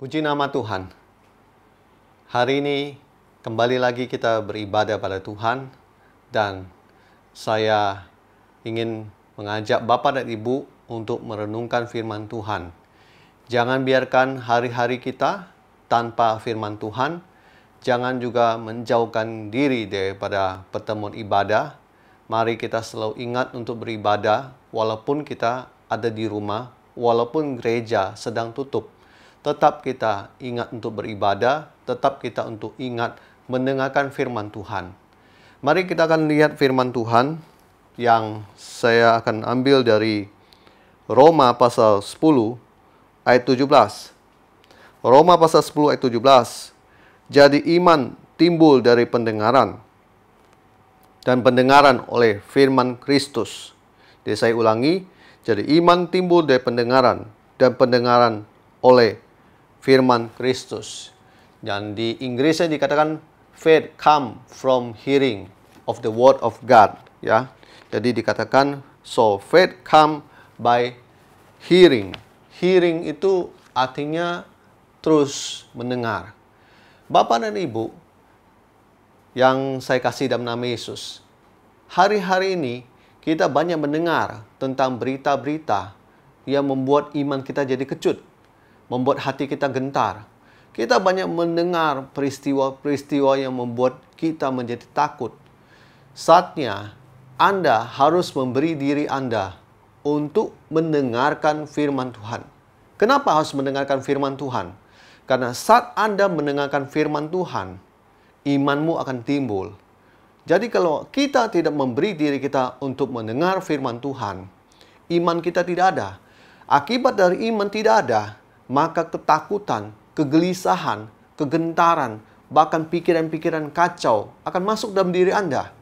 Puji nama Tuhan. Hari ini kembali lagi kita beribadah pada Tuhan, dan saya ingin mengajak Bapak dan Ibu untuk merenungkan firman Tuhan. Jangan biarkan hari-hari kita tanpa firman Tuhan. Jangan juga menjauhkan diri daripada pertemuan ibadah. Mari kita selalu ingat untuk beribadah walaupun kita ada di rumah, walaupun gereja sedang tutup. Tetap kita ingat untuk beribadah, tetap kita untuk ingat mendengarkan firman Tuhan. Mari kita akan lihat firman Tuhan yang saya akan ambil dari Roma pasal 10 ayat 17. Roma pasal 10 ayat 17. Jadi iman timbul dari pendengaran, dan pendengaran oleh firman Kristus. Jadi saya ulangi, jadi iman timbul dari pendengaran, dan pendengaran oleh firman Kristus. Dan di Inggrisnya dikatakan faith come from hearing of the word of God, ya. Jadi dikatakan so faith come by hearing. Hearing itu artinya terus mendengar. Bapak dan Ibu yang saya kasih dalam nama Yesus, hari-hari ini kita banyak mendengar tentang berita-berita yang membuat iman kita jadi kecut, membuat hati kita gentar. Kita banyak mendengar peristiwa-peristiwa yang membuat kita menjadi takut. Saatnya Anda harus memberi diri Anda untuk mendengarkan firman Tuhan. Kenapa harus mendengarkan firman Tuhan? Karena saat Anda mendengarkan firman Tuhan, imanmu akan timbul. Jadi kalau kita tidak memberi diri kita untuk mendengar firman Tuhan, iman kita tidak ada. Akibat dari iman tidak ada, maka ketakutan, kegelisahan, kegentaran, bahkan pikiran-pikiran kacau akan masuk dalam diri Anda.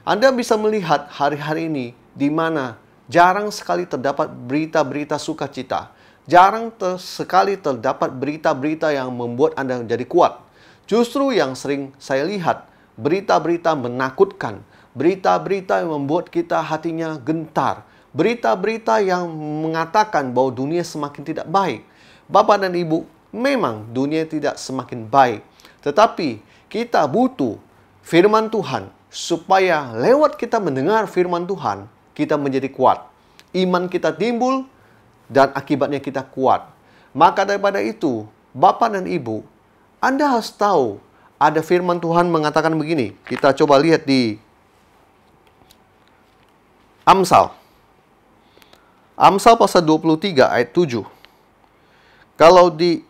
Anda bisa melihat hari-hari ini di mana jarang sekali terdapat berita-berita sukacita. Jarang sekali terdapat berita-berita yang membuat Anda menjadi kuat. Justru yang sering saya lihat, berita-berita menakutkan, berita-berita yang membuat kita hatinya gentar, berita-berita yang mengatakan bahwa dunia semakin tidak baik. Bapak dan Ibu, memang dunia tidak semakin baik, tetapi kita butuh firman Tuhan supaya lewat kita mendengar firman Tuhan, kita menjadi kuat. Iman kita timbul dan akibatnya kita kuat. Maka daripada itu, Bapak dan Ibu, Anda harus tahu ada firman Tuhan mengatakan begini. Kita coba lihat di Amsal. Amsal pasal 23 ayat 7. Kalau di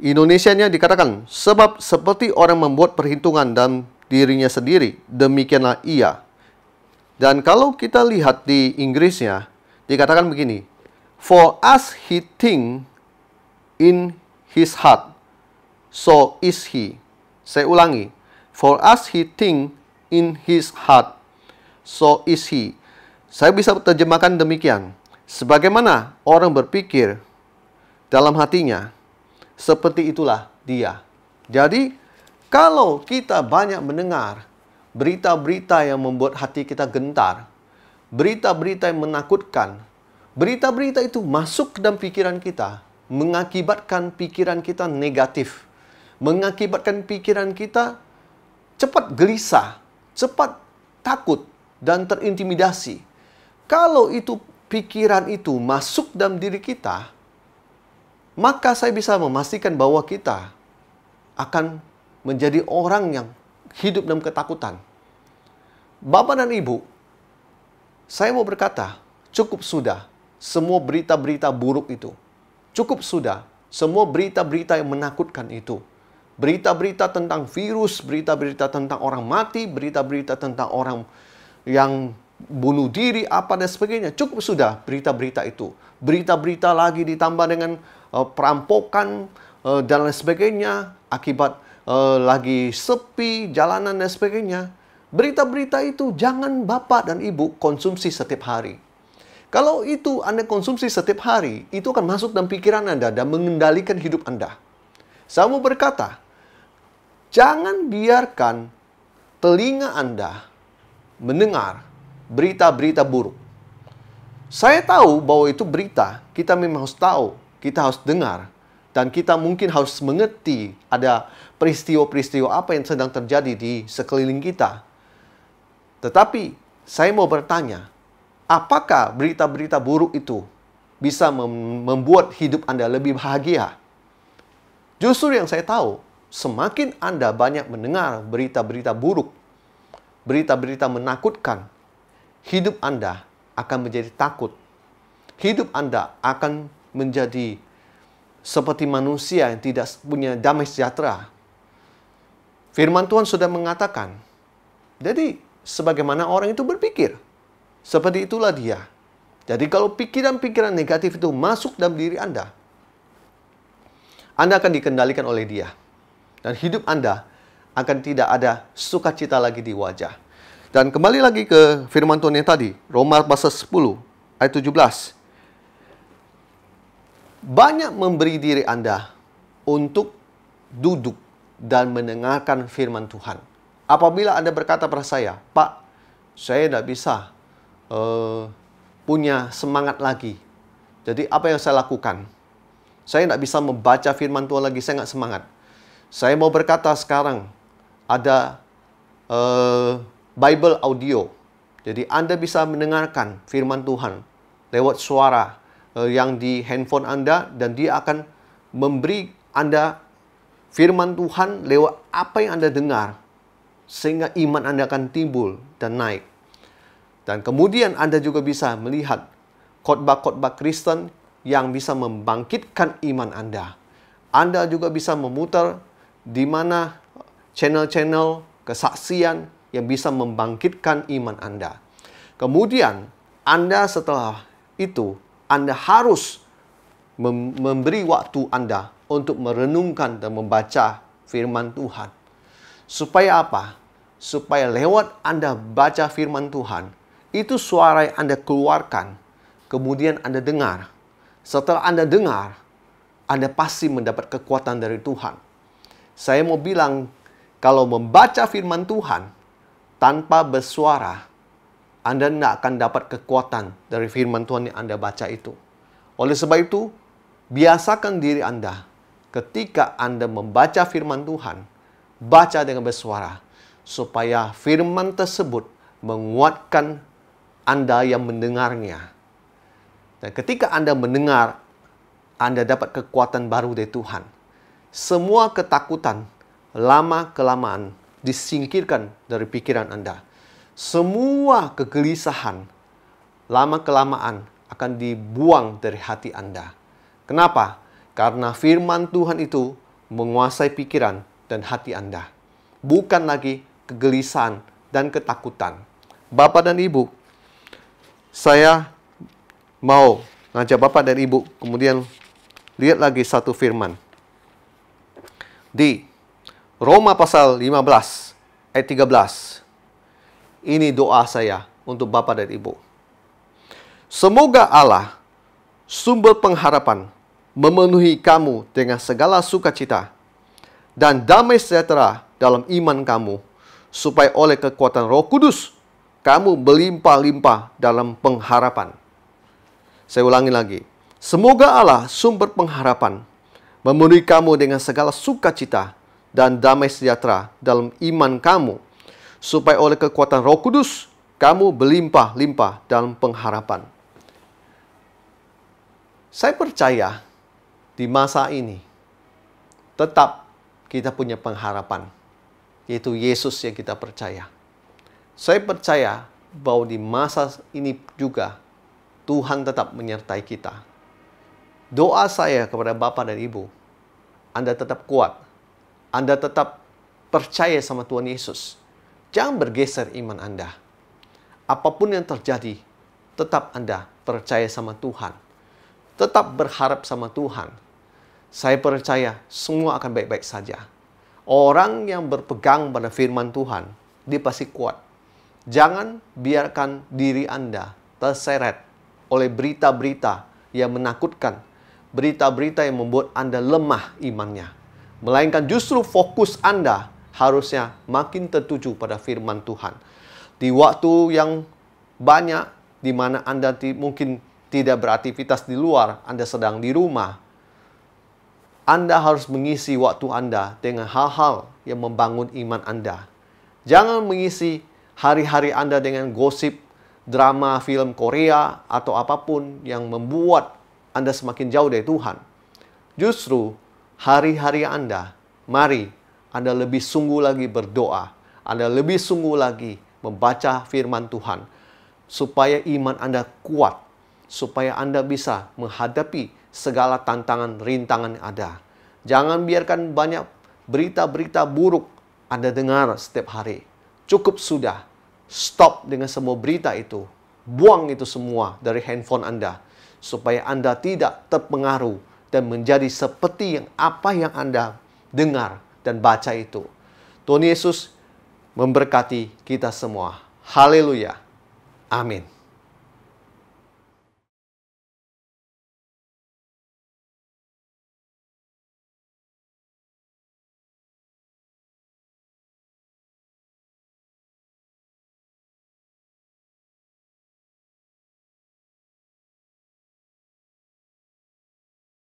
Indonesianya dikatakan, sebab seperti orang membuat perhitungan dalam dirinya sendiri, demikianlah ia. Dan kalau kita lihat di Inggrisnya, dikatakan begini, for as he think in his heart, so is he. Saya ulangi, for as he think in his heart, so is he. Saya bisa terjemahkan demikian, sebagaimana orang berpikir dalam hatinya, seperti itulah dia. Jadi, kalau kita banyak mendengar berita-berita yang membuat hati kita gentar, berita-berita yang menakutkan, berita-berita itu masuk ke dalam pikiran kita, mengakibatkan pikiran kita negatif, mengakibatkan pikiran kita cepat gelisah, cepat takut, dan terintimidasi. Kalau itu pikiran itu masuk dalam diri kita, maka saya bisa memastikan bahwa kita akan menjadi orang yang hidup dalam ketakutan. Bapak dan Ibu, saya mau berkata, cukup sudah semua berita-berita buruk itu. Cukup sudah semua berita-berita yang menakutkan itu. Berita-berita tentang virus, berita-berita tentang orang mati, berita-berita tentang orang yang bunuh diri, apa dan sebagainya. Cukup sudah berita-berita itu. Berita-berita lagi ditambah dengan perampokan dan lain sebagainya, akibat lagi sepi jalanan dan sebagainya. Berita-berita itu jangan Bapak dan Ibu konsumsi setiap hari. Kalau itu Anda konsumsi setiap hari, itu akan masuk dalam pikiran Anda dan mengendalikan hidup Anda. Saya mau berkata, jangan biarkan telinga Anda mendengar berita-berita buruk. Saya tahu bahwa itu berita, kita memang harus tahu, kita harus dengar. Dan kita mungkin harus mengerti ada peristiwa-peristiwa apa yang sedang terjadi di sekeliling kita. Tetapi saya mau bertanya, apakah berita-berita buruk itu bisa membuat hidup Anda lebih bahagia? Justru yang saya tahu, semakin Anda banyak mendengar berita-berita buruk, berita-berita menakutkan, hidup Anda akan menjadi takut. Hidup Anda akan menjadi seperti manusia yang tidak punya damai sejahtera. Firman Tuhan sudah mengatakan, jadi sebagaimana orang itu berpikir, seperti itulah dia. Jadi kalau pikiran-pikiran negatif itu masuk dalam diri Anda akan dikendalikan oleh dia. Dan hidup Anda akan tidak ada sukacita lagi di wajah. Dan kembali lagi ke firman Tuhan yang tadi, Roma pasal 10 ayat 17. Banyak memberi diri Anda untuk duduk dan mendengarkan firman Tuhan. Apabila Anda berkata pada saya, Pak, saya tidak bisa punya semangat lagi. Jadi apa yang saya lakukan? Saya tidak bisa membaca firman Tuhan lagi, saya nggak semangat. Saya mau berkata sekarang, ada Bible audio. Jadi Anda bisa mendengarkan firman Tuhan lewat suara yang di handphone Anda, dan dia akan memberi Anda firman Tuhan lewat apa yang Anda dengar, sehingga iman Anda akan timbul dan naik. Dan kemudian Anda juga bisa melihat khotbah-khotbah Kristen yang bisa membangkitkan iman Anda. Anda juga bisa memutar di mana channel-channel kesaksian yang bisa membangkitkan iman Anda. Kemudian Anda setelah itu, Anda harus memberi waktu Anda untuk merenungkan dan membaca firman Tuhan. Supaya apa? Supaya lewat Anda baca firman Tuhan, itu suara yang Anda keluarkan, kemudian Anda dengar. Setelah Anda dengar, Anda pasti mendapat kekuatan dari Tuhan. Saya mau bilang, kalau membaca firman Tuhan tanpa bersuara, Anda tidak akan dapat kekuatan dari firman Tuhan yang Anda baca itu. Oleh sebab itu, biasakan diri Anda ketika Anda membaca firman Tuhan, baca dengan bersuara, supaya firman tersebut menguatkan Anda yang mendengarnya. Dan ketika Anda mendengar, Anda dapat kekuatan baru dari Tuhan. Semua ketakutan lama-kelamaan disingkirkan dari pikiran Anda. Semua kegelisahan lama-kelamaan akan dibuang dari hati Anda. Kenapa? Karena firman Tuhan itu menguasai pikiran dan hati Anda. Bukan lagi kegelisahan dan ketakutan. Bapak dan Ibu, saya mau ngajak Bapak dan Ibu kemudian lihat lagi satu firman. Di Roma pasal 15 ayat 13. Ini doa saya untuk Bapak dan Ibu. Semoga Allah, sumber pengharapan, memenuhi kamu dengan segala sukacita dan damai sejahtera dalam iman kamu, supaya oleh kekuatan Roh Kudus, kamu berlimpah-limpah dalam pengharapan. Saya ulangi lagi. Semoga Allah, sumber pengharapan, memenuhi kamu dengan segala sukacita dan damai sejahtera dalam iman kamu, supaya oleh kekuatan Roh Kudus, kamu berlimpah-limpah dalam pengharapan. Saya percaya di masa ini, tetap kita punya pengharapan, yaitu Yesus yang kita percaya. Saya percaya bahwa di masa ini juga, Tuhan tetap menyertai kita. Doa saya kepada Bapak dan Ibu, Anda tetap kuat. Anda tetap percaya sama Tuhan Yesus. Jangan bergeser iman Anda. Apapun yang terjadi, tetap Anda percaya sama Tuhan. Tetap berharap sama Tuhan. Saya percaya semua akan baik-baik saja. Orang yang berpegang pada firman Tuhan, dia pasti kuat. Jangan biarkan diri Anda terseret oleh berita-berita yang menakutkan. Berita-berita yang membuat Anda lemah imannya. Melainkan justru fokus Anda harusnya makin tertuju pada firman Tuhan. Di waktu yang banyak di mana Anda mungkin tidak beraktivitas di luar, Anda sedang di rumah, Anda harus mengisi waktu Anda dengan hal-hal yang membangun iman Anda. Jangan mengisi hari-hari Anda dengan gosip, drama, film Korea, atau apapun yang membuat Anda semakin jauh dari Tuhan. Justru hari-hari Anda, mari Anda lebih sungguh lagi berdoa. Anda lebih sungguh lagi membaca firman Tuhan. Supaya iman Anda kuat. Supaya Anda bisa menghadapi segala tantangan, rintangan yang ada. Jangan biarkan banyak berita-berita buruk Anda dengar setiap hari. Cukup sudah. Stop dengan semua berita itu. Buang itu semua dari handphone Anda. Supaya Anda tidak terpengaruh dan menjadi seperti apa yang Anda dengar dan baca itu. Tuhan Yesus memberkati kita semua. Haleluya. Amin.